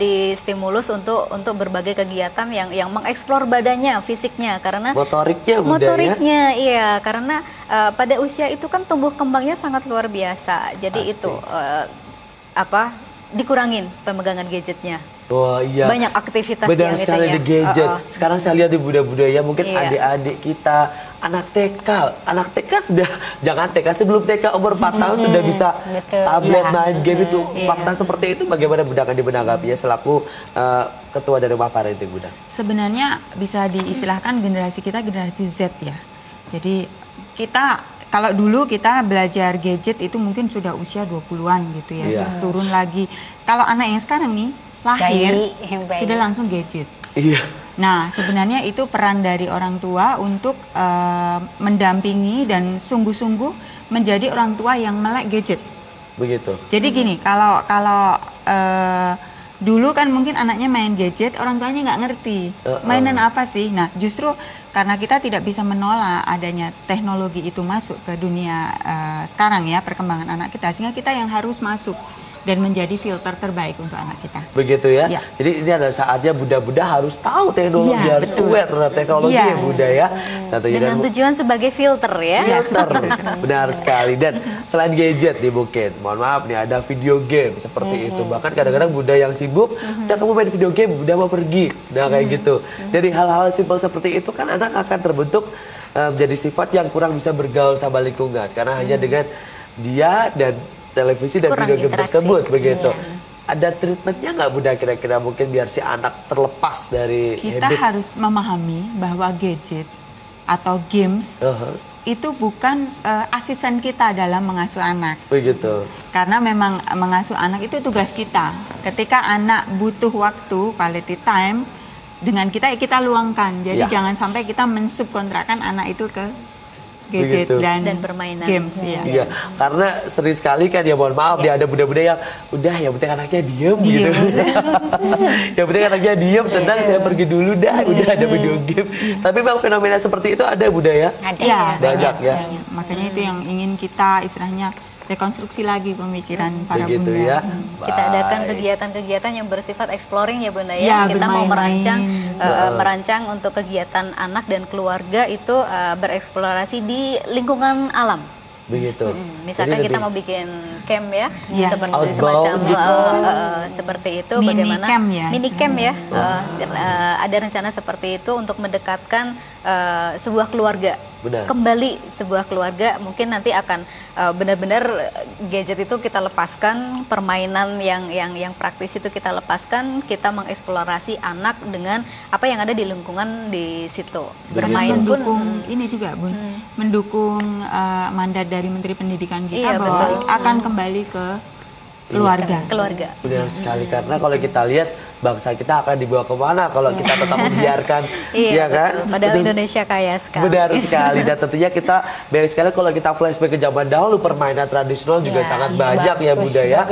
distimulus untuk berbagai kegiatan yang mengeksplor badannya, fisiknya, karena motoriknya iya, karena pada usia itu kan tumbuh kembangnya sangat luar biasa. Jadi itu dikurangin pemegangan gadgetnya. Wah iya. Banyak aktivitas beda yang sekali di gadget. Sekarang saya lihat di budaya mungkin adik-adik kita, anak TK sudah, jangan TK, sebelum TK umur 4 tahun sudah bisa tablet, main game itu. Fakta seperti itu bagaimana Bunda akan menanggapinya selaku ketua dari rumah parenting, Bunda? Sebenarnya bisa diistilahkan generasi kita generasi Z ya. Jadi kita, kalau dulu kita belajar gadget itu mungkin sudah usia 20-an gitu ya. Terus turun lagi. Kalau anak yang sekarang nih lahir sudah langsung gadget. Iya. Nah, sebenarnya itu peran dari orang tua untuk mendampingi dan sungguh-sungguh menjadi orang tua yang melek gadget. Begitu. Jadi gini, kalau dulu kan mungkin anaknya main gadget, orang tuanya nggak ngerti mainan apa sih. Nah, justru karena kita tidak bisa menolak adanya teknologi itu masuk ke dunia sekarang ya, perkembangan anak kita, sehingga kita yang harus masuk dan menjadi filter terbaik untuk anak kita. Begitu ya. Jadi ini adalah saatnya Bunda-Bunda harus tahu teknologi, harus aware terhadap teknologi ya Bunda ya. Dengan tujuan sebagai filter ya. Filter, benar sekali. Dan selain gadget nih mungkin, mohon maaf nih ada video game seperti itu. Bahkan kadang-kadang Bunda yang sibuk, udah kamu main video game, Bunda mau pergi. Udah kayak gitu. Dari hal-hal simpel seperti itu kan anak akan terbentuk menjadi sifat yang kurang bisa bergaul sama lingkungan. Karena hanya dengan dia dan televisi dan video game tersebut begitu. Ada treatmentnya nggak Bunda kira-kira mungkin biar si anak terlepas dari kita habit? Harus memahami bahwa gadget atau games itu bukan asisten kita dalam mengasuh anak. Begitu. Karena memang mengasuh anak itu tugas kita. Ketika anak butuh waktu, quality time dengan kita, kita luangkan. Jadi jangan sampai kita mensubkontrakkan anak itu ke gadget dan permainan games Iya, karena sering sekali kan ya mohon maaf ya ada bunda-bunda yang udah yang penting anaknya diem gitu. Yang penting anaknya diem, tenang saya pergi dulu dah, udah ada video game. Tapi memang fenomena seperti itu ada Bunda ya? Ada, banyak ya. Makanya itu yang ingin kita istilahnya rekonstruksi lagi pemikiran para begitu bunda. Ya. Kita adakan kegiatan-kegiatan yang bersifat exploring ya Bunda ya. Kita mau merancang untuk kegiatan anak dan keluarga itu bereksplorasi di lingkungan alam. Begitu. Misalkan kita mau bikin camp ya, seperti outbound, semacam gitu. seperti itu, Mini bagaimana camp ya, mini camp ya. Ada rencana seperti itu untuk mendekatkan sebuah keluarga. Benar. Kembali sebuah keluarga, mungkin nanti akan benar-benar gadget itu kita lepaskan, permainan yang praktis itu kita lepaskan, kita mengeksplorasi anak dengan apa yang ada di lingkungan di situ. Bermain pun ini juga Bun, mendukung mandat dari Menteri Pendidikan kita bahwa akan kembali ke keluarga. Benar sekali, karena kalau kita lihat bangsa kita akan dibawa kemana kalau kita tetap membiarkan, iya kan? Padahal Indonesia kaya sekali. Benar sekali, dan tentunya kita banyak sekali kalau kita flashback ke zaman dahulu permainan tradisional juga sangat banyak ya Bunda ya.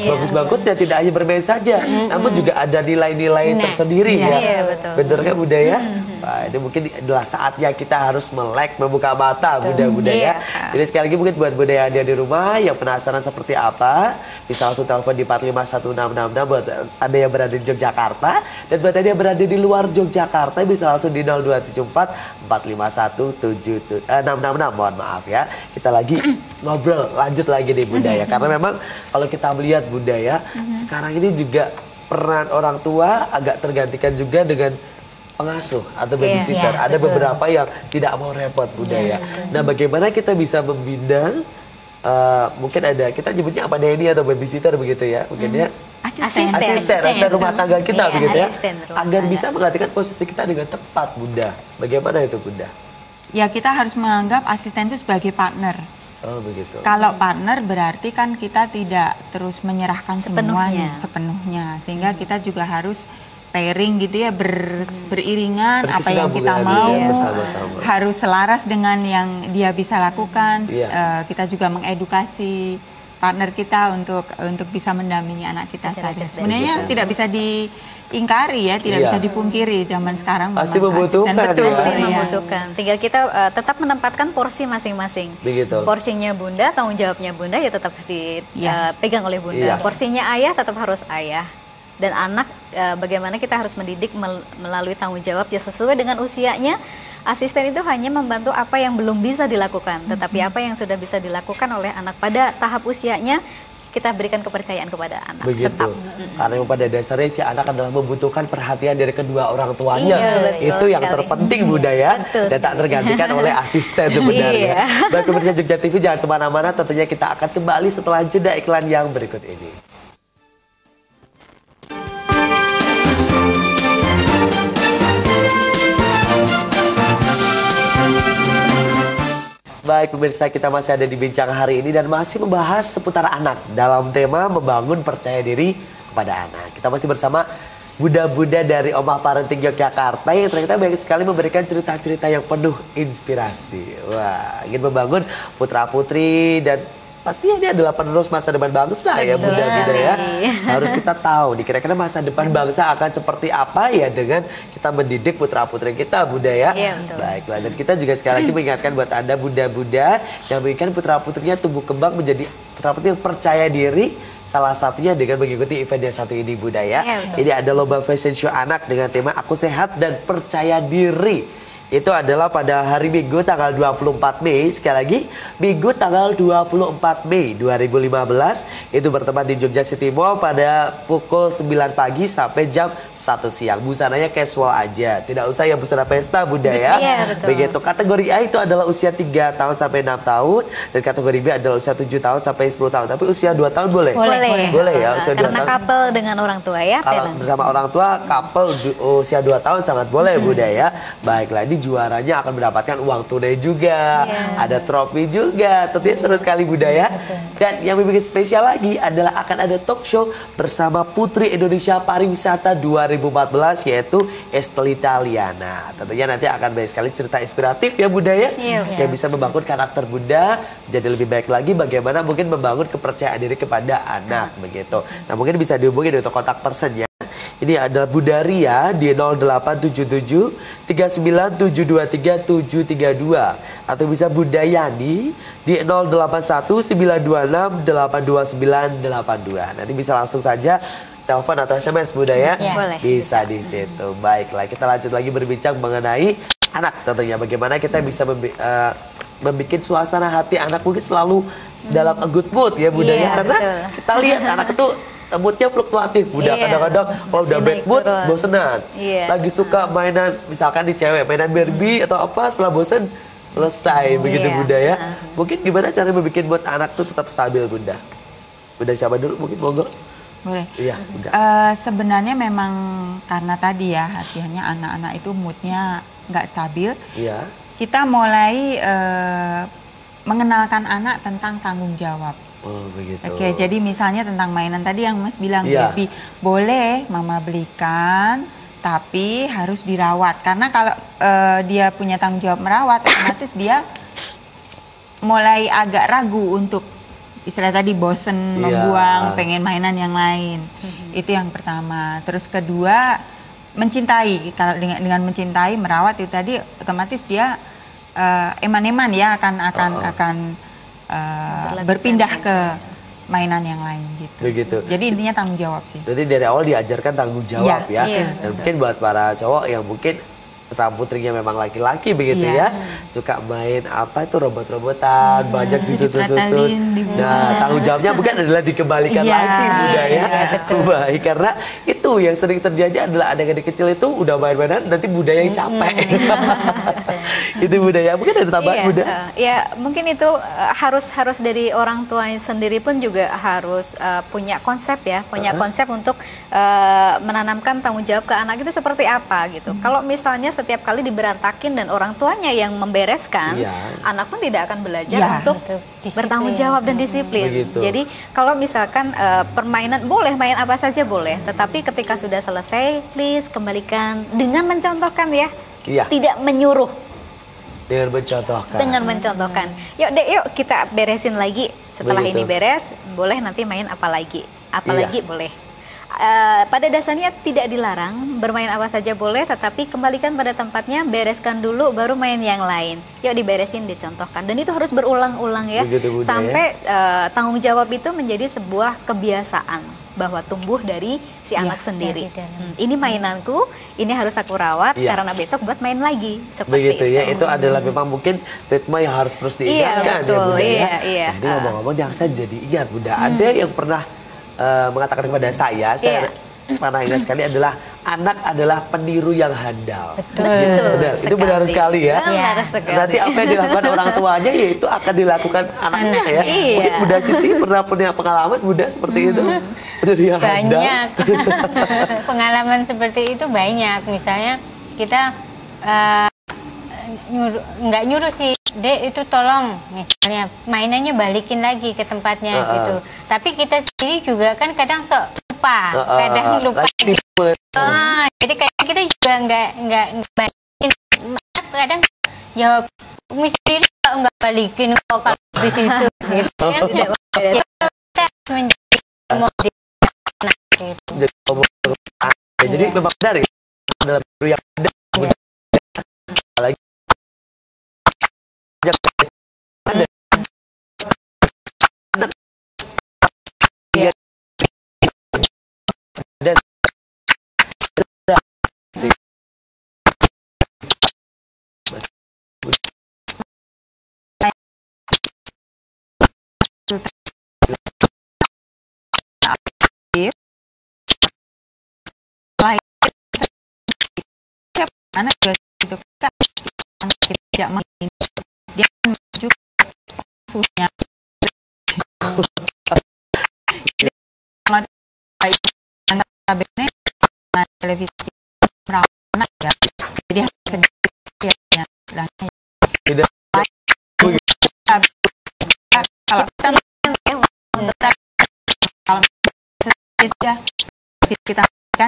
Bagus-bagus dan tidak hanya bermain saja, namun juga ada nilai-nilai tersendiri ya. Iya, betul. Benar kan Bunda ya? Nah, ini mungkin adalah saatnya kita harus melek, membuka mata Bunda-Bunda ya. Jadi sekali lagi mungkin buat Bunda yang ada di rumah yang penasaran seperti apa, bisa langsung telepon di 451666 buat Anda yang berada di Yogyakarta, dan buat Anda yang berada di luar Yogyakarta bisa langsung di 0274 451 666. Mohon maaf ya. Kita lagi ngobrol lanjut lagi nih Bunda ya. Karena memang kalau kita melihat Bunda ya, sekarang ini juga peran orang tua agak tergantikan juga dengan pengasuh atau babysitter. Ada beberapa yang tidak mau repot Bunda ya. Nah, bagaimana kita bisa membina mungkin ada, kita nyebutnya apa, nanny atau babysitter begitu ya, mungkin ya asisten rumah tangga kita begitu ya, agar bisa menggantikan posisi kita dengan tepat Bunda. Bagaimana itu Bunda? Ya, kita harus menganggap asisten itu sebagai partner. Oh begitu. Kalau partner berarti kan kita tidak terus menyerahkan sepenuhnya, sehingga kita juga harus pairing gitu ya, beriringan, apa yang kita mau harus selaras dengan yang dia bisa lakukan. Kita juga mengedukasi partner kita untuk bisa mendampingi anak kita saja. Sebenarnya tidak bisa diingkari ya, tidak bisa dipungkiri zaman sekarang pasti membutuhkan. Membutuhkan. Tinggal kita tetap menempatkan porsi masing-masing. Porsinya Bunda, tanggung jawabnya Bunda ya tetap dipegang oleh Bunda. Porsinya ayah tetap harus ayah. Dan anak bagaimana kita harus mendidik melalui tanggung jawab ya sesuai dengan usianya. Asisten itu hanya membantu apa yang belum bisa dilakukan, tetapi apa yang sudah bisa dilakukan oleh anak pada tahap usianya kita berikan kepercayaan kepada anak. Begitu. Tetap. Karena yang pada dasarnya si anak adalah membutuhkan perhatian dari kedua orang tuanya. Iya, betul Itu yang sekali. terpenting Bunda ya. Betul. Dan tak tergantikan oleh asisten sebenarnya. Iya. Baik pemirsa Jogja TV, jangan kemana-mana. Tentunya kita akan kembali setelah jeda iklan yang berikut ini. Baik pemirsa, kita masih ada di Bincang hari ini dan masih membahas seputar anak dalam tema membangun percaya diri kepada anak. Kita masih bersama Bunda-bunda dari Omah Parenting Yogyakarta yang ternyata banyak sekali memberikan cerita-cerita yang penuh inspirasi. Wah, ingin membangun putra-putri dan pastinya ini adalah penerus masa depan bangsa ya Bunda-bunda ya. Harus kita tahu nih kira-kira masa depan bangsa akan seperti apa ya dengan kita mendidik putra-putri kita Bunda ya. Iya, betul. Baiklah, dan kita juga sekali lagi mengingatkan buat Anda Bunda-bunda yang menginginkan putra-putrinya tumbuh kembang menjadi putra-putri yang percaya diri, salah satunya dengan mengikuti event yang satu ini Bunda ya. Iya, betul. Ini ada lomba fashion show anak dengan tema Aku Sehat dan Percaya Diri. Itu adalah pada hari Minggu tanggal 24 Mei. Sekali lagi, Minggu tanggal 24 Mei 2015. Itu bertempat di Jogja City Mall pada pukul 9 pagi sampai jam 1 siang. Busananya casual aja. Tidak usah yang busana pesta Bunda ya. Iya, betul. Begitu. Kategori A itu adalah usia 3 tahun sampai 6 tahun. Dan kategori B adalah usia 7 tahun sampai 10 tahun. Tapi usia 2 tahun boleh? Boleh. Boleh ya, usia 2 Karena tahun. couple dengan orang tua ya. Kalau parents. bersama orang tua, couple usia 2 tahun sangat boleh Bunda ya. Baiklah, ini juaranya akan mendapatkan uang tunai juga. Ada trofi juga. Tentunya seru sekali Bunda ya. Dan yang membuat spesial lagi adalah akan ada talk show bersama Putri Indonesia Pariwisata 2014 yaitu Estelita Liana. Tentunya nanti akan banyak sekali cerita inspiratif ya Bunda ya. Iya. Yang bisa membangun karakter Bunda jadi lebih baik lagi, bagaimana mungkin membangun kepercayaan diri kepada anak begitu. Nah, mungkin bisa dihubungi untuk kontak person ya. Ini adalah Bunda Ria di 0877 39 723 732 atau bisa Bunda Yani di 081 926 829 82. Nanti bisa langsung saja telepon atau SMS Bunda ya. Boleh. Bisa di situ. Baiklah, kita lanjut lagi berbincang mengenai anak tentunya. Bagaimana kita bisa membuat suasana hati anak mungkin selalu dalam a good mood ya Bunda ya. Iya, Karena betul. kita lihat anak itu moodnya fluktuatif Bunda. Iya. Kadang-kadang kalau udah Masih bad naik mood turun. bosenan. Iya. Lagi suka mainan, misalkan di cewek mainan Barbie atau apa, setelah bosen selesai begitu Iya. Bunda ya. Mungkin gimana cara membuat mood anak tuh tetap stabil Bunda? Bunda siapa dulu mungkin monggo? Boleh. Iya, Bunda. Sebenarnya memang karena tadi ya artinya anak-anak itu moodnya nggak stabil. Iya. Kita mulai mengenalkan anak tentang tanggung jawab. Oh, begitu. Oke, jadi misalnya tentang mainan tadi yang Mas bilang, Iya. Baby, boleh Mama belikan, tapi harus dirawat. Karena kalau dia punya tanggung jawab merawat, otomatis dia mulai agak ragu untuk istilah tadi bosen, Iya. membuang, pengen mainan yang lain. Itu yang pertama. Terus kedua, mencintai. Kalau dengan mencintai, merawat itu tadi otomatis dia eman-eman ya akan berpindah ke mainan yang lain gitu. Begitu. Jadi intinya tanggung jawab sih. Berarti dari awal diajarkan tanggung jawab Iya, ya. iya. Dan mungkin buat para cowok yang mungkin putra putrinya memang laki-laki begitu Iya. ya, suka main apa itu robot-robotan, banyak disusun-susun. Dipretelin, dibuat. Nah, tanggung jawabnya bukan adalah dikembalikan Iya, lagi Bunda ya. iya, betul. Baik, karena itu yang sering terjadi adalah adik-adik kecil itu udah main-mainan nanti Bunda yang capek. Itu Bunda ya. Mungkin ada tambahan Iya, Bunda? ya mungkin itu harus dari orang tua sendiri pun juga harus punya konsep ya, punya konsep untuk menanamkan tanggung jawab ke anak itu seperti apa gitu. Kalau misalnya setiap kali diberantakin dan orang tuanya yang membereskan, Iya. anak pun tidak akan belajar Iya. untuk Disiplin. bertanggung jawab dan disiplin. Begitu. Jadi kalau misalkan permainan boleh main apa saja boleh, tetapi ketika sudah selesai, please kembalikan dengan mencontohkan ya, Iya. tidak menyuruh. Dengan mencontohkan. Dengan mencontohkan. Yuk dek, yuk kita beresin lagi. Setelah Begitu. ini beres, boleh nanti main apa lagi? Apa Iya. lagi boleh. pada dasarnya tidak dilarang, bermain apa saja boleh, tetapi kembalikan pada tempatnya, bereskan dulu baru main yang lain. Yuk diberesin, dicontohkan, dan itu harus berulang-ulang ya, sampai tanggung jawab itu menjadi sebuah kebiasaan bahwa tumbuh dari si anak sendiri. Ini mainanku, ini harus aku rawat karena besok buat main lagi. Seperti begitu ya, itu adalah memang mungkin ritme yang harus terus diingatkan ya Bunda ya. Jadi ngomong-ngomong yang saya jadi ingat Bunda, ada yang pernah mengatakan kepada saya pernah ingat sekali adalah anak adalah peniru yang handal. Benar, itu benar sekali ya. Nanti apa yang dilakukan orang tuanya ya itu akan dilakukan anaknya ya. Mungkin Bunda Siti pernah punya pengalaman Bunda seperti itu? Peniru yang handal. Banyak. Pengalaman seperti itu banyak. Misalnya kita nggak nyuruh sih, Dek itu tolong misalnya mainannya balikin lagi ke tempatnya gitu. Tapi kita sendiri juga kan kadang lupa, kadang lupa. Jadi kayak kita juga nggak balikin. Kadang jawab sendiri kok nggak balikin kok kalau di situ. Gitu kan? Kita menjadi model anak gitu. Jadi memang benar ya dalam yang ada lagi ada anak juga itu kan kita tidak main dia menuju kasusnya televisi merawat anak ya, jadi sedikit ya tidak kalau kita kita kan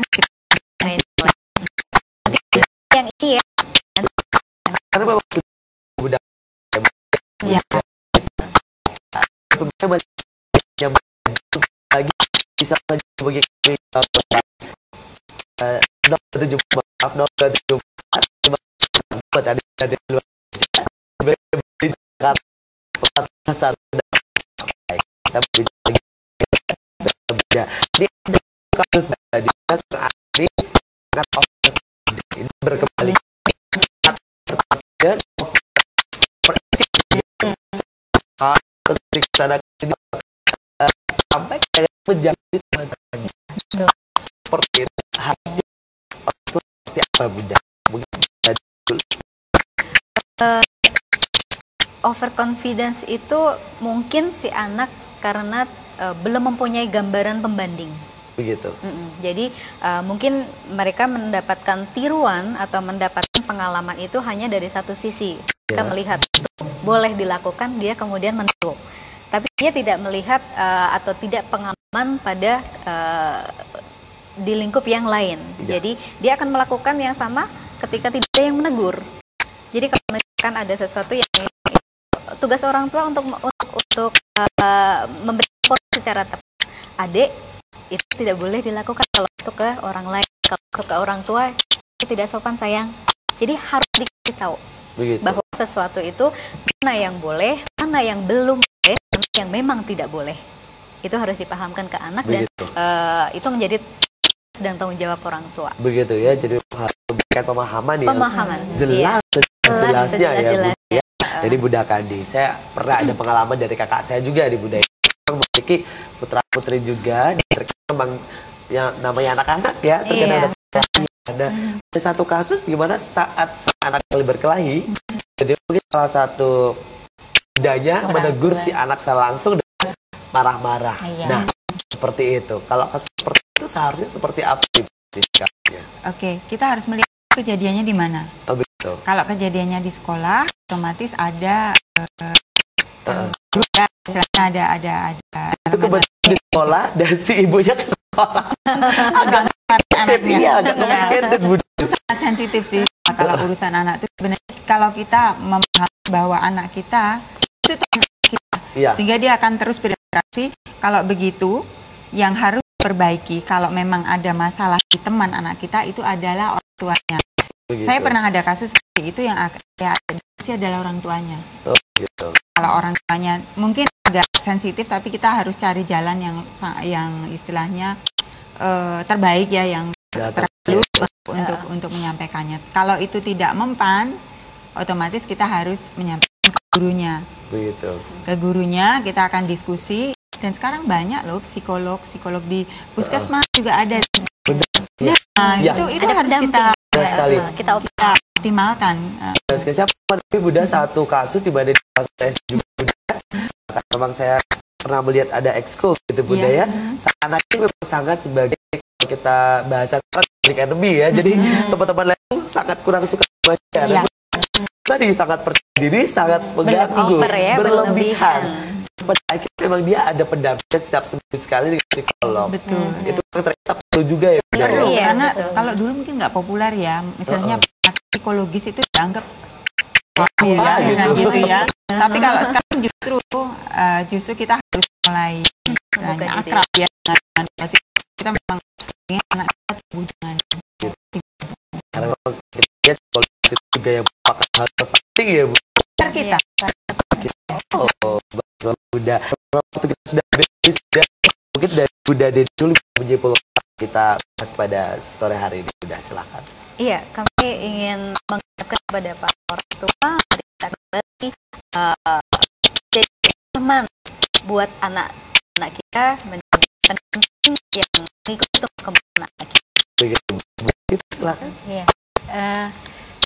yang ini ya, karena memang udah yang lagi bisa saja bagi tadi ada luar pasar ini kasus ini berkembali sampai kayak menjadi seperti itu harusnya seperti apa Bunda? Overconfidence itu mungkin si anak karena belum mempunyai gambaran pembanding. Begitu. Jadi mungkin mereka mendapatkan tiruan atau mendapatkan pengalaman itu hanya dari satu sisi. Kita melihat itu boleh dilakukan, dia kemudian meniru. Tapi dia tidak melihat atau tidak pengalaman pada di lingkup yang lain. Jadi dia akan melakukan yang sama ketika tidak ada yang menegur. Jadi kalau misalkan ada sesuatu yang tugas orang tua untuk memberi support secara tepat. Adik itu tidak boleh dilakukan kalau itu ke orang lain, kalau itu ke orang tua itu tidak sopan sayang. Jadi harus dikasih tahu bahwa sesuatu itu mana yang boleh, mana yang belum boleh, mana yang memang tidak boleh. Itu harus dipahamkan ke anak dan itu menjadi sedang tanggung jawab orang tua. Begitu ya, jadi harus memberikan pemahaman yang jelas, jelasnya ya Bu. Ya. Jadi Bunda Kandi, saya pernah ada pengalaman dari kakak saya juga di Bunda. Memiliki putra putri juga, memang yang namanya anak-anak ya, terkadang ada satu kasus di mana saat anak berkelahi, jadi mungkin salah satu bundanya menegur si anak saya langsung dengan marah-marah. Nah, seperti itu. Kalau kasus seperti itu seharusnya seperti apa? Oke, kita harus melihat kejadiannya di mana. Betul. Kalau kejadiannya di sekolah, otomatis ada ada itu kebetulan di sekolah dan si ibunya ke sekolah. Agak sangat sensitif sih kalau urusan anak itu sebenarnya. Kalau kita memahami bahwa anak kita itu anak kita, sehingga dia akan terus berinteraksi. Kalau begitu, yang harus diperbaiki kalau memang ada masalah di teman anak kita itu adalah orang tuanya. Begitu. Saya pernah ada kasus seperti itu yang ada diskusi adalah orang tuanya. Oh, gitu. Kalau orang tuanya mungkin agak sensitif, tapi kita harus cari jalan yang istilahnya terbaik ya, yang terlalu untuk menyampaikannya. Kalau itu tidak mempan, otomatis kita harus menyampaikan ke gurunya. Begitu. Ke gurunya kita akan diskusi, dan sekarang banyak loh psikolog di puskesmas juga ada. Ya. Nah, Ya. itu harus sekali. kita optimalkan. Siapa tapi Bunda satu kasus di mana di saya juga Bunda, memang saya pernah melihat ada ekskul gitu Bunda ya. Anak ini memang sangat sebagai, kalau kita bahasa sekarang academy ya. Jadi teman-teman lain itu sangat kurang suka baca. Tadi sangat percaya diri, sangat mengganggu, berlebihan. Pada akhirnya memang dia ada pendampingan setiap seminggu sekali dengan psikolog. Betul. Itu ternyata perlu juga ya. Bunda, Perlu, ya? karena kalau dulu mungkin nggak populer ya, misalnya psikologis itu dianggap gitu ya. Tapi kalau sekarang justru kita harus mulai akrab ya dengan kita memang ingin anak kita tumbuh dengan Karena kalau kita lihat psikologis itu juga yang merupakan hal terpenting ya Bu. kita. Oh, baiklah Bunda. Waktu kita sudah habis, mungkin dari Bunda Deni dulu menyimpulkan kita bahas pada sore hari ini. Bunda, silakan. Iya, kami ingin mengingatkan kepada para orang tua, kita kembali jadi teman buat anak-anak kita, menjadi pendamping yang mengikuti perkembangan anak kita. Begitu, Bu. Silakan. Iya.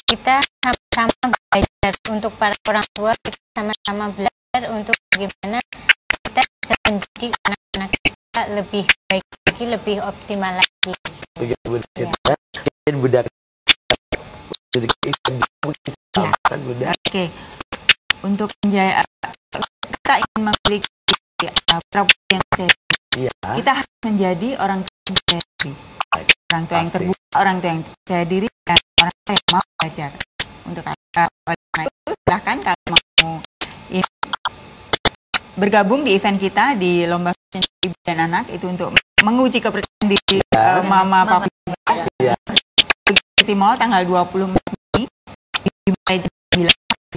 Kita sama-sama belajar, untuk para orang tua kita sama-sama belajar untuk bagaimana kita bisa mendidik anak-anak kita lebih baik lagi, lebih optimal lagi. Begitu Bunda. Mungkin Bunda kan Bunda. Oke. Untuk kita ingin memiliki pribadi yang sehat. Iya. Kita harus menjadi orang tua yang percaya diri. Orang tua yang terbuka, orang tua yang percaya diri, dan orang tua yang mau belajar. Untuk karena itu silahkan kalau mau bergabung di event kita di lomba fashion ibu dan anak, itu untuk menguji kepercayaan diri mama papa. Iya. Di mall tanggal 20 Mei di mulai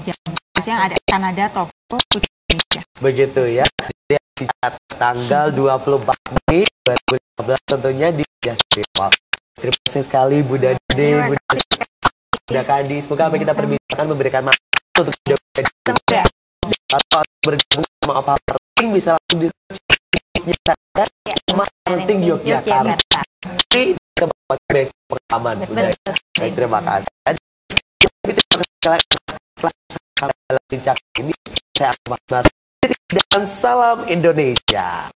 jam 9 yang ada Kanada Toko Putri Indonesia. Begitu ya. Jadi tanggal 24 Mei 2015 tentunya di Jasmine Mall. Terima kasih sekali Bunda Deni, Bunda Kandi. Semoga apa yang kita perbincangkan memberikan manfaat untuk Bunda. Kalau bergabung sama apa penting bisa langsung di penting Yogyakarta. Ini tempat best pengalaman Bunda. Baik, terima kasih. Kelas dalam bincang ini saya Ahmad dan salam Indonesia.